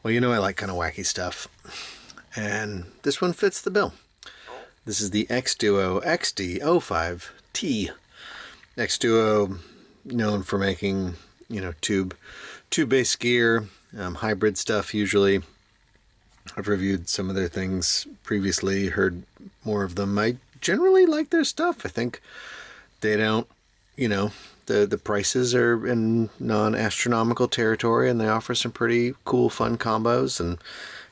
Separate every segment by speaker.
Speaker 1: Well, you know I like kind of wacky stuff, and this one fits the bill. This is the xDuoo XD05 T. xDuoo, known for making, tube-based gear, hybrid stuff usually. I've reviewed some of their things previously, heard more of them. I generally like their stuff. I think they don't, the prices are in non-astronomical territory, and they offer some pretty cool, fun combos, and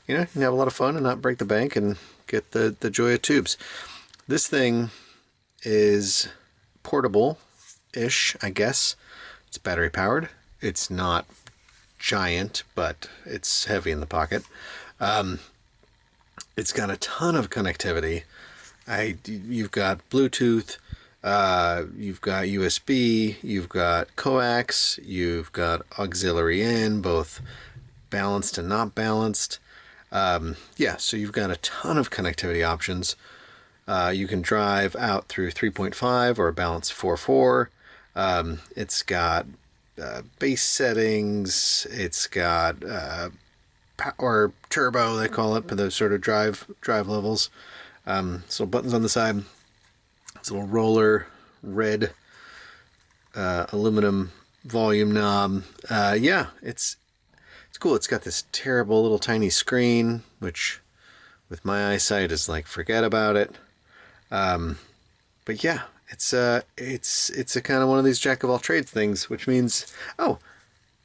Speaker 1: you can have a lot of fun and not break the bank and get the joy of tubes. This thing is portable-ish, I guess. It's battery powered. It's not giant, but it's heavy in the pocket. It's got a ton of connectivity. You've got Bluetooth, you've got USB, you've got coax, you've got auxiliary in, both balanced and not balanced. So you've got a ton of connectivity options. You can drive out through 3.5 or balance 4.4. It's got bass settings. It's got power turbo, they call it, for those sort of drive levels. So buttons on the side. It's a little roller, red aluminum volume knob. It's cool. It's got this terrible little tiny screen, which with my eyesight is like, forget about it. But yeah, it's a kind of one of these jack of all trades things, which means, oh,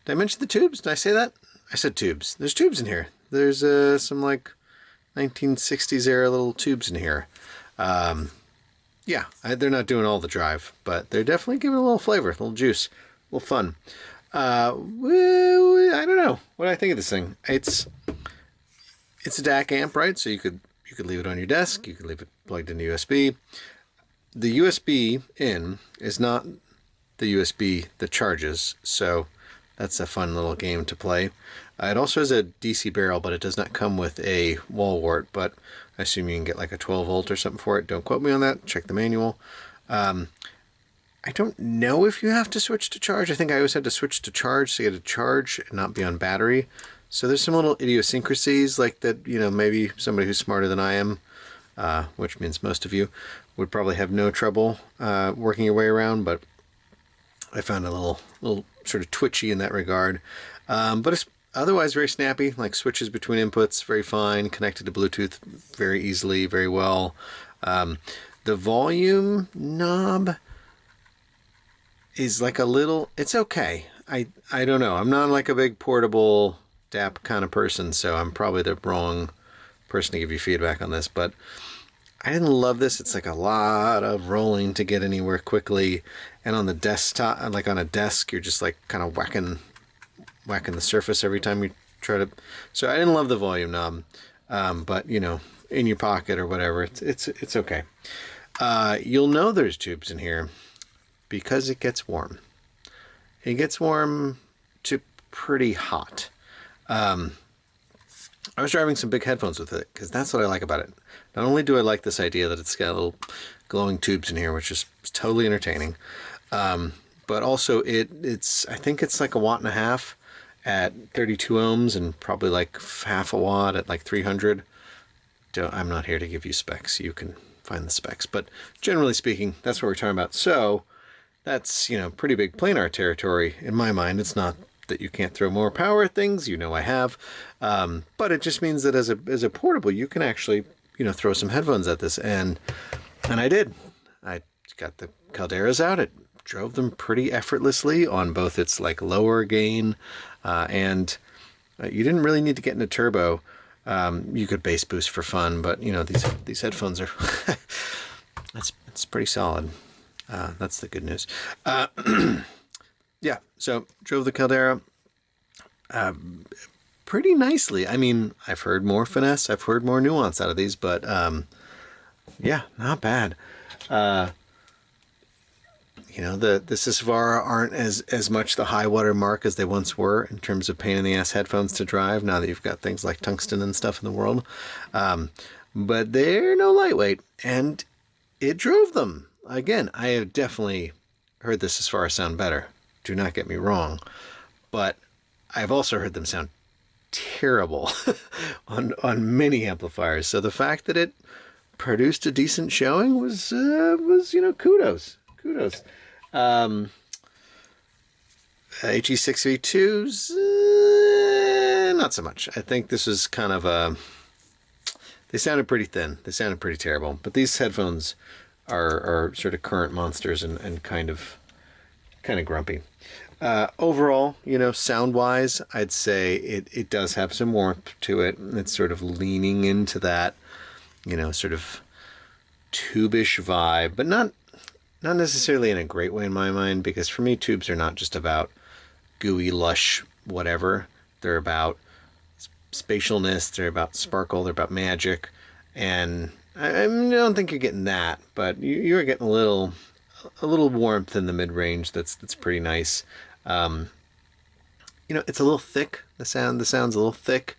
Speaker 1: did I mention the tubes? Did I say that? I said tubes. There's tubes in here. There's some like 1960s era little tubes in here. They're not doing all the drive, but they're definitely giving a little flavor, a little juice, a little fun. I don't know. What do I think of this thing? It's a DAC amp, right? So you could leave it on your desk. You could leave it plugged into USB. The USB in is not the USB that charges, so that's a fun little game to play. It also has a DC barrel, but it does not come with a wall wart, but I assume you can get like a 12 volt or something for it. Don't quote me on that. Check the manual. I don't know if you have to switch to charge. I think I always had to switch to charge to get a charge and not be on battery. So there's some little idiosyncrasies like that, maybe somebody who's smarter than I am, which means most of you, would probably have no trouble working your way around, but I found a little sort of twitchy in that regard. But it's otherwise very snappy, like switches between inputs, very fine, connected to Bluetooth very easily, very well. The volume knob is like a little, it's okay. I don't know. I'm not like a big portable DAP kind of person, so I'm probably the wrong person to give you feedback on this, but I didn't love this. It's like a lot of rolling to get anywhere quickly, and on the desktop, like on a desk, you're just like kind of whacking the surface every time you try to. So I didn't love the volume knob, but in your pocket or whatever, it's okay. You'll know there's tubes in here because it gets warm. It gets warm to pretty hot. I was driving some big headphones with it because that's what I like about it. Not only do I like this idea that it's got little glowing tubes in here, which is totally entertaining, but also I think it's like 1.5 watts at 32 ohms and probably like 0.5 watt at like 300. I'm not here to give you specs. You can find the specs, but generally speaking, that's what we're talking about. So that's, pretty big planar territory in my mind. It's not that you can't throw more power at things, I have, but it just means that as a portable, you can actually, throw some headphones at this, and I did. I got the Calderas out. It drove them pretty effortlessly on both its like lower gain, and you didn't really need to get into turbo. You could bass boost for fun, but these headphones are it's pretty solid. That's the good news. Yeah, so drove the Caldera pretty nicely. I mean, I've heard more finesse, I've heard more nuance out of these, but yeah, not bad. The Sisvara aren't as much the high water mark as they once were in terms of pain in the ass headphones to drive, now that you've got things like tungsten and stuff in the world. But they're no lightweight, and it drove them. Again, I have definitely heard the Sisvara sound better. Do not get me wrong, but I've also heard them sound terrible on many amplifiers. So the fact that it produced a decent showing was kudos. HE6V2s, not so much. I think this was kind of a... They sounded pretty thin. They sounded pretty terrible. But these headphones are sort of current monsters and kind of grumpy. Overall, sound-wise, I'd say it does have some warmth to it. It's sort of leaning into that, sort of tube-ish vibe, but not necessarily in a great way in my mind, because for me, tubes are not just about gooey, lush, whatever. They're about spatialness, they're about sparkle, they're about magic, and I don't think you're getting that, but you're getting a little warmth in the mid-range that's pretty nice. It's a little thick. The sound's a little thick,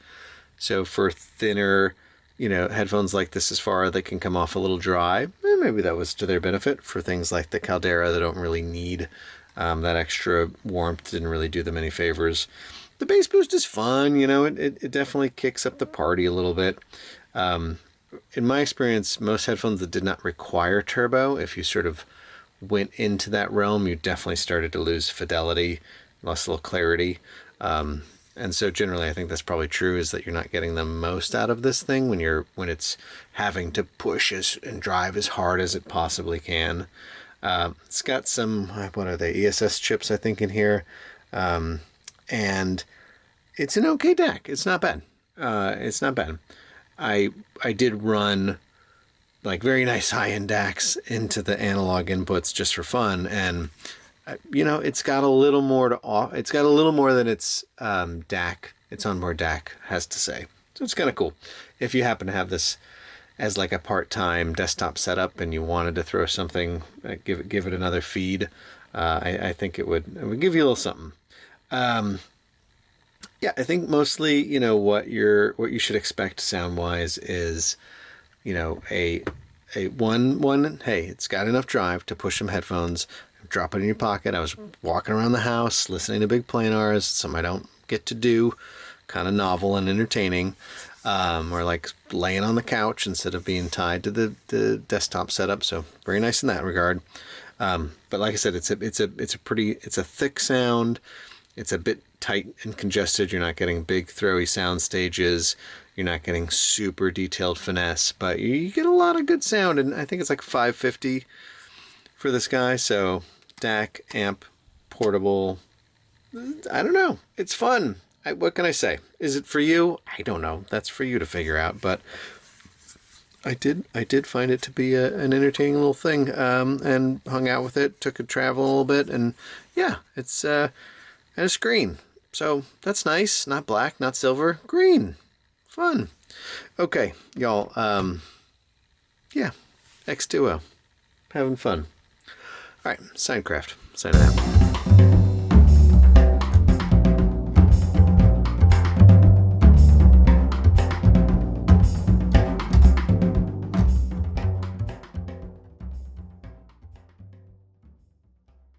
Speaker 1: so for thinner headphones like this, as far they can come off a little dry. Maybe that was to their benefit. For things like the Caldera that don't really need that extra warmth, didn't really do them any favors. The bass boost is fun, it definitely kicks up the party a little bit. In my experience, most headphones that did not require turbo, if you sort of went into that realm, you definitely started to lose fidelity, lost a little clarity. And so generally I think that's probably true, is that you're not getting the most out of this thing when it's having to push and drive as hard as it possibly can. It's got some, what are they, ESS chips I think in here. And it's an okay DAC. It's not bad. It's not bad. I did run like very nice high-end DACs into the analog inputs just for fun, and it's got a little more it's got a little more than its its onboard DAC has to say. So it's kind of cool. If you happen to have this as like a part-time desktop setup and you wanted to throw something, give it another feed, I think it would give you a little something. Yeah, I think mostly, what you should expect sound-wise is, a one, hey, it's got enough drive to push some headphones, drop it in your pocket. I was walking around the house listening to big planars, something I don't get to do, kind of novel and entertaining, or like laying on the couch instead of being tied to the desktop setup. So very nice in that regard. But like I said, it's a thick sound. It's a bit tight and congested. You're not getting big throwy sound stages. You're not getting super detailed finesse, but you get a lot of good sound. And I think it's like $550 for this guy. So DAC, amp, portable. I don't know. It's fun. What can I say? Is it for you? I don't know. That's for you to figure out. But I did find it to be an entertaining little thing, and hung out with it. Took it travel a little bit, and yeah, it's and a screen. So that's nice. Not black, not silver, green. Fun. Okay, y'all. Yeah, xDuoo. Having fun. All right, Signcraft. Signing out.